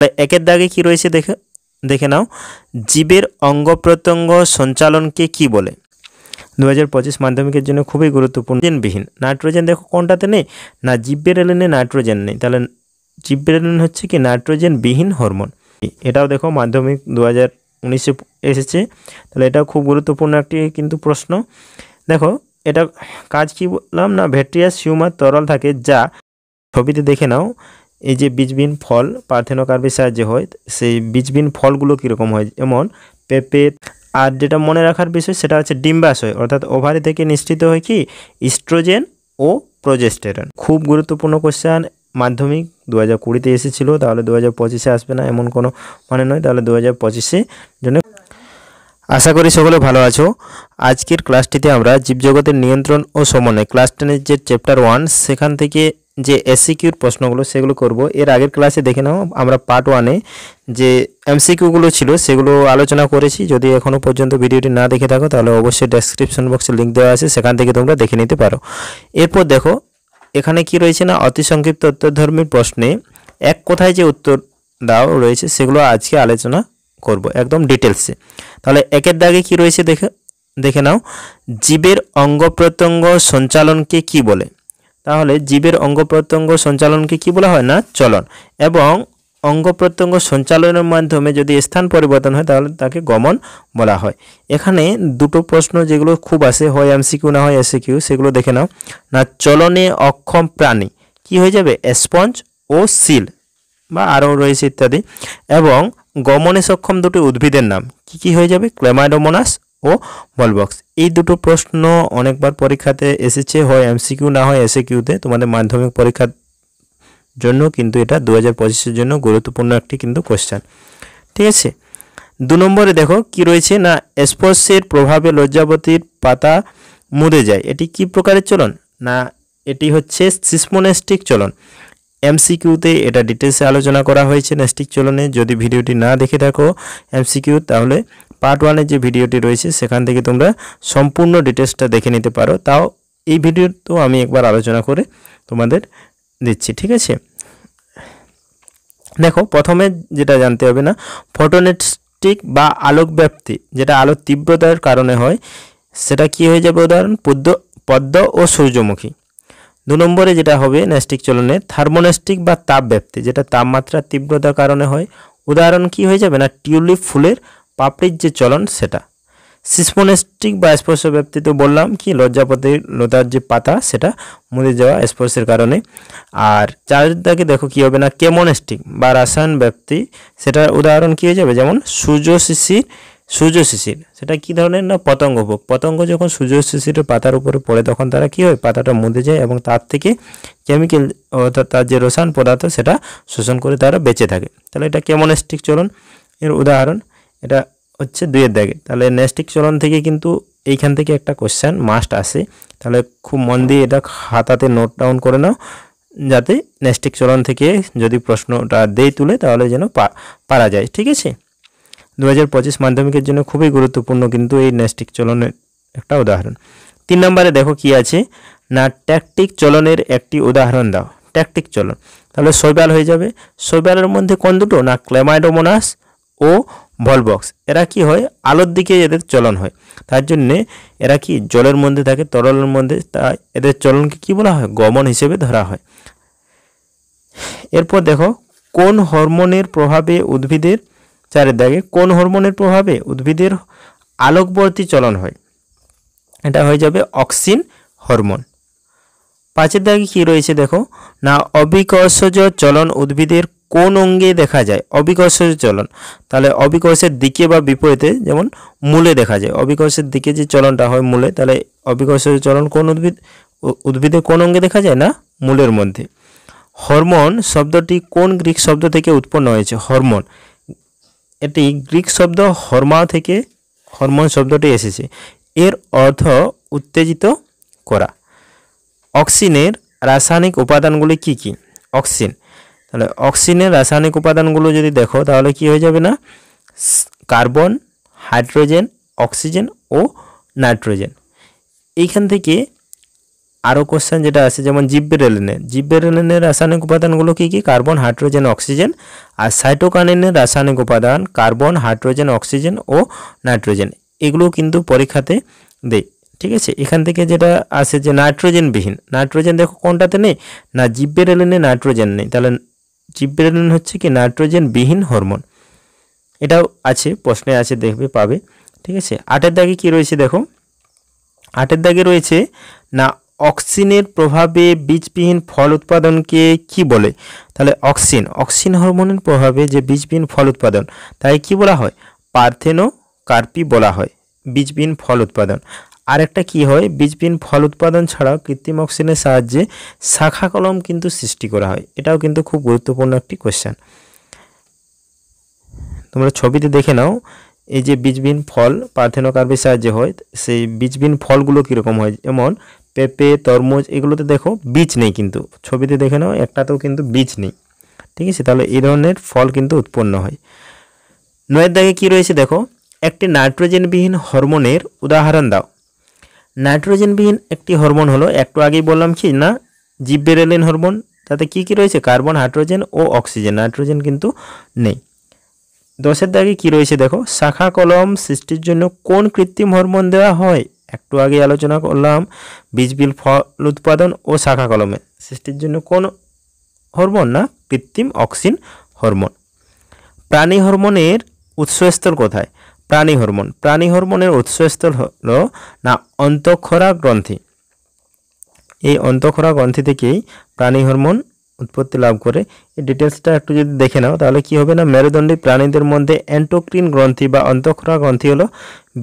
একের দাগে কি রয়েছে দেখে নাও, জীবের অঙ্গ প্রত্যঙ্গ সঞ্চালনকে কি বলে? 2025 মাধ্যমিকের জন্য খুবই গুরুত্বপূর্ণ। বিহীন নাইট্রোজেন দেখো কোনটাতে নেই না, জিব্বেরেলিনে নাইট্রোজেন নেই, তাহলে জিব্বেরেলিন হচ্ছে কি নাইট্রোজেন বিহীন হরমোন। এটাও দেখো মাধ্যমিক 2019-এ এসেছে, তাহলে এটাও খুব গুরুত্বপূর্ণ একটি কিন্তু প্রশ্ন। দেখো এটা কাজ কি বললাম না, ভ্যাট্রিয়াস হিউমার তরল থাকে যা, ছবিতে দেখে নাও, এই যে বীজবিহীন ফল পার্থেনোকার্পের সাহায্যে হয়, সেই বীজবিহীন ফলগুলো কীরকম হয়, যেমন পেঁপে। আর যেটা মনে রাখার বিষয় সেটা হচ্ছে ডিম্বাশয়, অর্থাৎ ওভারি থেকে নিঃসৃত হয় কি ইস্ট্রোজেন ও প্রোজেস্টেরন। খুব গুরুত্বপূর্ণ কোশ্চেন, মাধ্যমিক 2020-তে এসেছিলো, তাহলে 2025-এ আসবে না এমন কোনো মানে নয়, তাহলে 2025-এ জন্য। আশা করি সকলে ভালো আছো। আজকের ক্লাসটিতে আমরা জীবজগতের নিয়ন্ত্রণ ও সমন্বয় ক্লাস 10-এর যে চ্যাপ্টার 1 সেখান থেকে যে এসসিকিউর প্রশ্নগুলো সেগুলো করব। এর আগের ক্লাসে দেখে নাও আমরা পার্ট 1-এ যে এমসিকিউগুলো ছিল সেগুলো আলোচনা করেছি। যদি এখনও পর্যন্ত ভিডিওটি না দেখে থাকো তাহলে অবশ্যই ডেসক্রিপশন বক্সে লিঙ্ক দেওয়া আছে, সেখান থেকে তোমরা দেখে নিতে পারো। এরপর দেখো এখানে কি রয়েছে না, অতি সংক্ষিপ্ত উত্তরধর্মী প্রশ্নে এক কথায় যে উত্তর দাও রয়েছে সেগুলো আজকে আলোচনা করব একদম ডিটেলসে। তাহলে একের দাগে কি রয়েছে দেখে নাও, জীবের অঙ্গ প্রত্যঙ্গ সঞ্চালনকে কি বলে? তাহলে জীবের অঙ্গ প্রত্যঙ্গ সঞ্চালনকে কি বলা হয় না, চলন। এবং অঙ্গ প্রত্যঙ্গ সঞ্চালনের মাধ্যমে যদি স্থান পরিবর্তন হয় তাহলে তাকে গমন বলা হয়। এখানে দুটো প্রশ্ন যেগুলো খুব আসে, হয় এমসিকিউ না হয় এসসিকিউ, সেগুলো দেখে নাও না। চলনে অক্ষম প্রাণী কি হয়ে যাবে, স্পঞ্জ ও সিল বা আরও রয়েছে ইত্যাদি। এবং গমনে সক্ষম দুটি উদ্ভিদের নাম কি হয়ে যাবে, ক্লেমাইডোমোনাস ও ভলভক্স। এই দুটো প্রশ্ন অনেকবার পরীক্ষাতে এসেছে, হয় এমসিকিউ না হয় এসএকিউতে, তোমাদের মাধ্যমিক পরীক্ষার জন্য কিন্তু এটা 2025-এর জন্য গুরুত্বপূর্ণ একটি কিন্তু কোশ্চেন। ঠিক আছে, 2 নম্বরে দেখো কি রয়েছে না, স্পর্শের প্রভাবে লজ্জাবতীর পাতা মুড়ে যায়, এটি কি প্রকারের চলন না, এটি হচ্ছে সিসমোনেস্টিক চলন। এমসিকিউতে এটা ডিটেলসে আলোচনা করা হয়েছে নেস্টিক চলনে। যদি ভিডিওটি না দেখে থাকো এমসিকিউ, তাহলে পার্ট 1-এর যে ভিডিওটি রয়েছে সেখান থেকে তোমরা সম্পূর্ণ ডিটেলসটা দেখে নিতে পারো। তাও এই ভিডিও তো আমি একবার আলোচনা করে তোমাদের দিচ্ছি। ঠিক আছে, দেখো প্রথমে যেটা জানতে হবে না, ফটোনেস্টিক বা আলোক ব্যাপ্তি যেটা আলোর তীব্রতার কারণে হয় সেটা কি হয়ে যাবে, উদাহরণ পদ্ম ও সূর্যমুখী। 2 নম্বরে যেটা হবে নেস্টিক চলনে, থার্মোনেস্টিক বা তাপ ব্যাপ্তি যেটা তাপমাত্রার তীব্রতার কারণে হয়, উদাহরণ কি হয়ে যাবে না, টিউলিপ ফুলের পাপড়ির যে চলন সেটা। সিসমোনেস্টিক বা স্পর্শ ব্যাপ্তি তো বললাম কি লজ্জাপতির লতার যে পাতা সেটা মুড়ে যাওয়া স্পর্শের কারণে। আর 4 দাগে দেখো কি হবে না, কেমোনেস্টিক বা রাসায়ন ব্যাপ্তি, সেটার উদাহরণ কি হয়ে যাবে, যেমন সূর্য শিশির সেটা কি ধরনের না, পতঙ্গ ভোগ। পতঙ্গ যখন সূর্য শিশিরের পাতার উপরে পড়ে তখন তারা কি হয়, পাতাটা মুদে যায় এবং তার থেকে কেমিক্যাল অর্থাৎ তার যে রসায়ন পদার্থ সেটা শোষণ করে তারা বেঁচে থাকে। তাহলে এটা কেমোনেস্টিক চলন এর উদাহরণ। এটা হচ্ছে 2 দাগে। তাহলে নেস্টিক চলন থেকে কিন্তু এইখান থেকে একটা কোশ্চেন মাস্ট আসে, তাহলে খুব মন দিয়ে এটা খাতাতে নোট ডাউন করে নাও, যাতে নেস্টিক চলন থেকে যদি প্রশ্নটা দেই তুলে তাহলে যেন পারা যায়। ঠিক আছে, 2025 মাধ্যমিকের জন্য খুবই গুরুত্বপূর্ণ কিন্তু এই নেস্টিক চলনের একটা উদাহরণ। 3 নম্বরে দেখো কি আছে না, ট্যাকটিক চলনের একটি উদাহরণ দাও। ট্যাকটিক চলন, তাহলে শৈবাল হয়ে যাবে। শৈবালের মধ্যে কোন দুটো না, ক্লেমাইডোমোনাস ও ভলভক্স। এরা কি হয়, আলোর দিকে এদের চলন হয়, তার জন্যে এরা কি জলের মধ্যে থাকে, তরলের মধ্যে, তাই এদের চলনকে কি বলা হয়, গমন হিসেবে ধরা হয়। এরপর দেখো কোন হরমোনের প্রভাবে উদ্ভিদের, 4 দাগে কোন হরমোনের প্রভাবে উদ্ভিদের আলোকবর্তী চলন হয়, এটা হয়ে যাবে অক্সিন হরমোন। 5 দাগে কি রয়েছে দেখো না, অবিকর্ষজ চলন উদ্ভিদের কোন অঙ্গে দেখা যায়, অবিকর্ষজ চলন। তাহলে অবিকর্ষের দিকে বা বিপরীতে, যেমন মূলে দেখা যায়, অবিকর্ষের দিকে যে চলনটা হয় মূলে, তাহলে অবিকর্ষজ চলন কোন উদ্ভিদের কোন অঙ্গে দেখা যায় না, মূলের মধ্যে। হরমোন শব্দটি কোন গ্রিক শব্দ থেকে উৎপন্ন হয়েছে, হরমোন এটি গ্রিক শব্দ হরমা থেকে হরমোন শব্দটি এসেছে, এর অর্থ উত্তেজিত করা। অক্সিনের রাসায়নিক উপাদানগুলি কি কি, অক্সিন, তাহলে অক্সিনের রাসায়নিক উপাদানগুলো যদি দেখো তাহলে কি হয়ে যাবে না, কার্বন, হাইড্রোজেন, অক্সিজেন ও নাইট্রোজেন। এইখান থেকে আরও কোশ্চেন যেটা আছে যেমন জিব্বেরেলিনের রাসায়নিক উপাদানগুলো কী কী? Carbon, hydrogen, oxygen. আর সাইটোকাইনেনের রাসায়নিক উপাদান কার্বন, হাইড্রোজেন, অক্সিজেন ও নাইট্রোজেন। এগুলো কিন্তু পরীক্ষাতে দেয়, ঠিক আছে। এখান থেকে যেটা আসে যে নাইট্রোজেনবিহীন, নাইট্রোজেন দেখো কোনটাতে নেই না জিব্বেরেলিনে নাইট্রোজেন নেই, তাহলে জিব্বেরেলিন হচ্ছে কি নাইট্রোজেনবিহীন হরমোন। এটাও আছে, প্রশ্নে আছে, দেখবে পাবে, ঠিক আছে। 8 দাগে কি রয়েছে দেখো, 8 দাগে রয়েছে না অক্সিনের প্রভাবে বীজবিহীন ফল উৎপাদনকে কি বলে? তাহলে অক্সিন হরমোনের প্রভাবে যে বীজবিহীন ফল উৎপাদন, তাই কি বলা হয়? পার্থেনোকার্পি বলা হয় বীজবিহীন ফল উৎপাদন। আরেকটা কি হয়, বীজবিহীন ফল উৎপাদন ছাড়াও কৃত্রিম অক্সিনের সাহায্যে শাখা কলম কিন্তু সৃষ্টি করা হয়। এটাও কিন্তু খুব গুরুত্বপূর্ণ একটি কোশ্চেন। তোমরা ছবিতে দেখে নাও, এই যে বীজবিহীন ফল পার্থেনোকার্পির সাহায্যে হয়, সেই বীজবিহীন ফলগুলো কীরকম হয়, যেমন পেঁপে, তরমুজ, এগুলোতে দেখো বীজ নেই, কিন্তু ছবিতে দেখে নাও একটাতেও কিন্তু বীজ নেই, ঠিক আছে। তাহলে এই ধরনের ফল কিন্তু উৎপন্ন হয়। 9 দাগে কি রয়েছে দেখো, একটি নাইট্রোজেনবিহীন হরমোনের উদাহরণ দাও। নাইট্রোজেনবিহীন একটি হরমোন হলো, একটু আগেই বললাম কি না জিব্বেরেলিন হরমোন, তাতে কি কি রয়েছে? কার্বন, হাইড্রোজেন ও অক্সিজেন, নাইট্রোজেন কিন্তু নেই। 10 দাগে কি রয়েছে দেখো, শাখা কলম সৃষ্টির জন্য কোন কৃত্রিম হরমোন দেওয়া হয়? একটু আগে আলোচনা করলাম বীজবিহীন ফল উৎপাদন ও শাখা কলমের সৃষ্টির জন্য কোন হরমোন? না কৃত্রিম অক্সিন হরমোন। প্রাণী হরমোনের উৎসস্থল কোথায়? প্রাণী হরমোনের উৎসস্থল হলো না অন্তঃক্ষরা গ্রন্থি। এই অন্তঃক্ষরা গ্রন্থি থেকেই প্রাণী হরমোন উৎপত্তি লাভ করে। এই ডিটেলসটা একটু যদি দেখে নাও তাহলে কি হবে না, মেরুদণ্ডী প্রাণীদের মধ্যে এন্ডোক্রিন গ্রন্থি বা অন্তঃক্ষরা গ্রন্থি হলো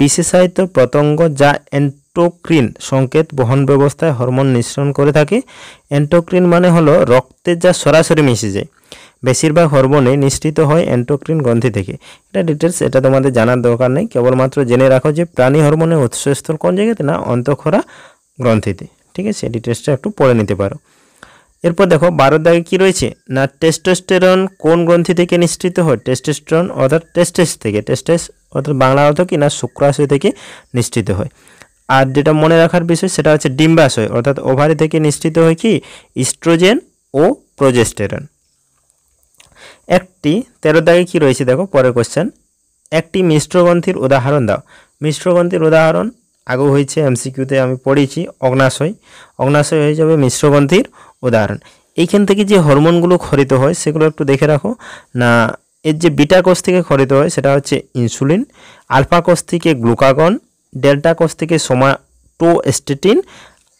বিশেষায়িত পতঙ্গ যা এন্ডোক্রিন সংকেত বহন ব্যবস্থায় হরমোন নিঃসরণ করে থাকে। এন্ডোক্রিন মানে হলো রক্তে যা সরাসরি মিশে যায়। বেশিরভাগ হরমোনে নিঃসৃত হয় এন্ডোক্রিন গ্রন্থি থেকে। এটা ডিটেলস, এটা তোমাদের জানার দরকার নেই, কেবলমাত্র জেনে রাখো যে প্রাণী হরমোনের উৎসস্থল কোন জায়গাতে? না অন্তঃক্ষরা গ্রন্থিতে, ঠিক আছে। ডিটেলসটা একটু পড়ে নিতে পারো। এরপর দেখো 12 দাগে কি রয়েছে না টেস্টোস্টেরন কোন গ্রন্থি থেকে নিঃসৃত হয়? টেস্টোস্টেরন অর্থাৎ টেস্টেস থেকে, টেস্টেস অর্থাৎ বাংলা অর্থ কি না শুক্রাশয় থেকে নিঃসৃত হয়। আর যেটা মনে রাখার বিষয় সেটা হচ্ছে ডিম্বাশয় অর্থাৎ ওভারি থেকে নিঃসৃত হয় কি ইস্ট্রোজেন ও প্রোজেস্টেরন। একটি 13 দাগে কি রয়েছে দেখো, পরের কোশ্চেন, একটি মিশ্র গ্রন্থির উদাহরণ দাও। মিশ্র গ্রন্থির উদাহরণ আগেও হয়েছে, এমসিকিউতে আমি পড়েছি, অগ্নাশয় হয়ে যাবে মিশ্র গ্রন্থির উদাহরণ। এইখান থেকে যে হরমোনগুলো ক্ষরিত হয় সেগুলো একটু দেখে রাখো না। এর যে বিটা কোষ থেকে ক্ষরিত হয় সেটা হচ্ছে ইনসুলিন, আলফা কোষ থেকে গ্লুকাগন, ডেল্টা কোষ থেকে সোমাটোস্টেটিন,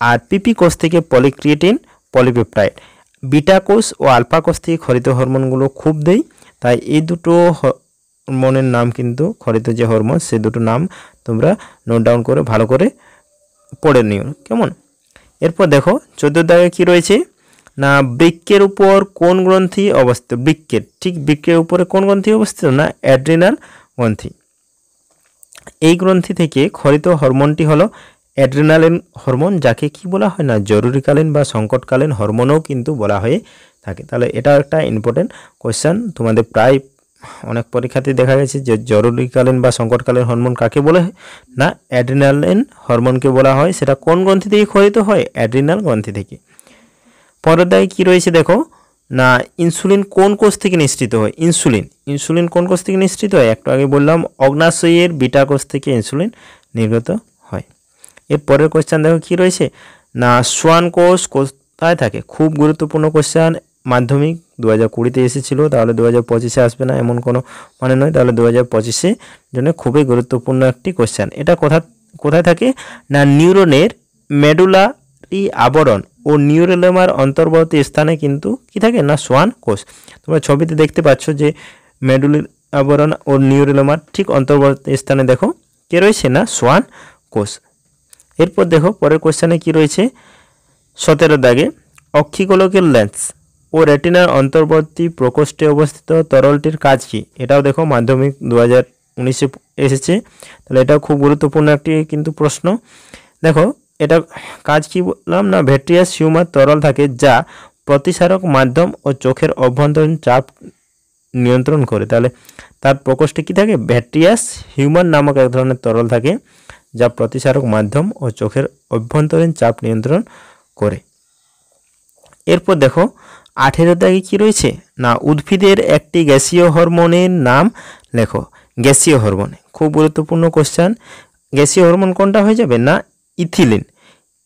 আর পিপি কোষ থেকে পলিক্রিয়েটিন পলিপেপটাইড। বিটা কোষ ও আলফা কোষ থেকে ক্ষরিত হরমোনগুলো খুব দেয়, তাই এই দুটো হরমোনের নাম কিন্তু ক্ষরিত যে হরমোন সে দুটো নাম তোমরা নোট ডাউন করে ভালো করে পড়ে নিও, কেমন। এরপর দেখো 14 দাগে কি রয়েছে না বৃক্কের উপর কোন গ্রন্থি অবস্থিত? বৃক্কের উপরে কোন গ্রন্থি অবস্থিত? না অ্যাড্রিনাল গ্রন্থি। এই গ্রন্থি থেকে ক্ষরিত হরমোনটি হলো অ্যাড্রিনালিন হরমোন, যাকে কি বলা হয় না জরুরিকালীন বা সংকটকালীন হরমোনও কিন্তু বলা হয়ে থাকে। তাহলে এটা একটা ইম্পর্টেন্ট কোয়েশ্চেন, তোমাদের প্রায় অনেক পরীক্ষাতে দেখা গেছে যে জরুরিকালীন বা সংকটকালীন হরমোন কাকে বলে? না অ্যাড্রিনালিন হরমোনকে বলা হয়। সেটা কোন গ্রন্থি থেকে ক্ষরিত হয়? অ্যাড্রিনাল গ্রন্থি থেকে। পরের দাগে কি রয়েছে দেখো না ইনসুলিন কোন কোষ থেকে নিঃসৃত হয়? ইনসুলিন কোন কোষ থেকে নিঃসৃত হয়? একটু আগে বললাম অগ্নাশয়ের বিটা কোষ থেকে ইনসুলিন নির্গত হয়। এর পরের কোশ্চেন দেখো কি রয়েছে না সোয়ান কোষ কোথায় থাকে? খুব গুরুত্বপূর্ণ কোশ্চেন, মাধ্যমিক 2020-তে এসেছিল, তাহলে 2025-এ আসবে না এমন কোনো মানে নয়, তাহলে 2025-এর জন্য খুবই গুরুত্বপূর্ণ একটি কোশ্চেন। এটা কোথায় থাকে না নিউরনের মেডুলারি আবরণ ও নিউরোলেমার অন্তর্বর্তী স্থানে কিন্তু কি থাকে না সোয়ান কোষ। তোমরা ছবিতে দেখতে পাচ্ছ যে মেডুলারি আবরণ ও নিউরোলেমার ঠিক অন্তর্বর্তী স্থানে দেখো কে রয়েছে না সোয়ান কোষ। এরপর দেখো পরের কোশ্চেনে কি রয়েছে 17 দাগে অক্ষিগোলকের লেন্স ও রেটিনার অন্তর্বর্তী প্রকোষ্ঠে অবস্থিত তরলটির কাজ কি? এটাও দেখো মাধ্যমিক 2019-এ এসেছে, তাহলে এটাও খুব গুরুত্বপূর্ণ একটি কিন্তু প্রশ্ন। দেখো এটা কাজ কি বললাম না ভেট্রিয়াস হিউমার তরল থাকে যা প্রতিসারক মাধ্যম ও চোখের অভ্যন্তরীণ চাপ নিয়ন্ত্রণ করে। তাহলে তার প্রকোষ্ঠে কি থাকে? ভেট্রিয়াস হিউমার নামক এক ধরনের তরল থাকে যা প্রতিসারক মাধ্যম ও চোখের অভ্যন্তরীণ চাপ নিয়ন্ত্রণ করে। এরপর দেখো 18 দাগে কি রয়েছে না উদ্ভিদের একটি গ্যাসীয় হরমোনের নাম লেখো। গ্যাসীয় হরমোন খুব গুরুত্বপূর্ণ কোশ্চেন। গ্যাসীয় হরমোন কোনটা হয়ে যাবে না ইথিলিন।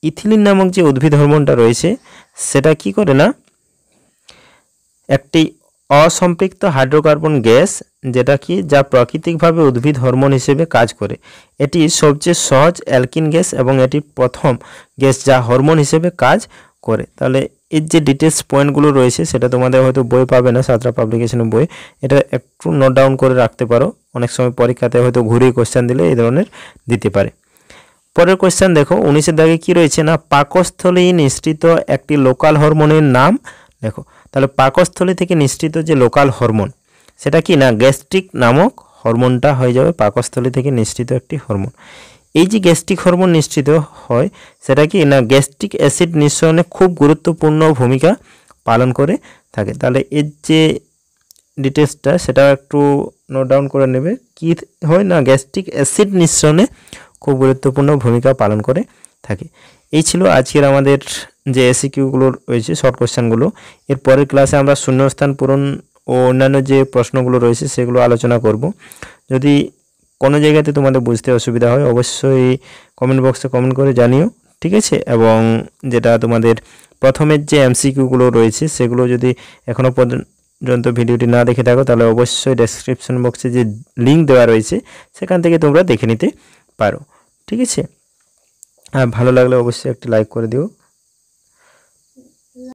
ইথিলিন নামক যে উদ্ভিদ হরমোনটা রয়েছে সেটা কি করে না একটি অসম্পৃক্ত হাইড্রোকার্বন গ্যাস, যেটা কি যা প্রাকৃতিকভাবে উদ্ভিদ হরমোন হিসেবে কাজ করে। এটি সবচেয়ে সহজ অ্যালকিন গ্যাস এবং এটি প্রথম গ্যাস যা হরমোন হিসেবে কাজ করে। তাহলে এর যে ডিটেলস পয়েন্টগুলো রয়েছে সেটা তোমাদের হয়তো বই পাবে না, সাঁতরা পাবলিকেশনের বই, এটা একটু নোট ডাউন করে রাখতে পারো। অনেক সময় পরীক্ষাতে হয়তো ঘুরিয়ে কোশ্চেন দিলে এই ধরনের দিতে পারে। পরের কোশ্চেন দেখো 19 দাগে কি রয়েছে না পাকস্থলী নিঃসৃত একটি লোকাল হরমোনের নাম দেখো। তাহলে পাকস্থলী থেকে নিঃসৃত যে লোকাল হরমোন সেটা কি না গ্যাস্ট্রিক নামক হরমোনটা হয়ে যাবে পাকস্থলী থেকে নিঃসৃত একটি হরমোন। এই যে গ্যাস্ট্রিক হরমোন নিঃসৃত হয় সেটা কি না গ্যাস্ট্রিক অ্যাসিড নিঃসরণে খুব গুরুত্বপূর্ণ ভূমিকা পালন করে থাকে। তাহলে এর যে ডিটেলসটা সেটা একটু নোট ডাউন করে নেবে। কি হয় না গ্যাস্ট্রিক অ্যাসিড নিঃসরণে খুব গুরুত্বপূর্ণ ভূমিকা পালন করে থাকে। এই ছিল আজকের আমাদের যে এসিকিউগুলো রয়েছে শর্ট কোশ্চেনগুলো। এর পরের ক্লাসে আমরা শূন্যস্থান পূরণ ও অন্যান্য যে প্রশ্নগুলো রয়েছে সেগুলো আলোচনা করব। যদি কোনো জায়গাতে তোমাদের বুঝতে অসুবিধা হয় অবশ্যই কমেন্ট বক্সে কমেন্ট করে জানিও, ঠিক আছে। এবং যেটা তোমাদের প্রথমের যে এমসিকিউগুলো রয়েছে সেগুলো যদি এখনও পর্যন্ত ভিডিওটি না দেখে থাকো তাহলে অবশ্যই ডেসক্রিপশন বক্সে যে লিঙ্ক দেওয়া রয়েছে সেখান থেকে তোমরা দেখে নিতে পারো, ঠিক আছে। আর ভালো লাগলে অবশ্যই একটি লাইক করে দিও।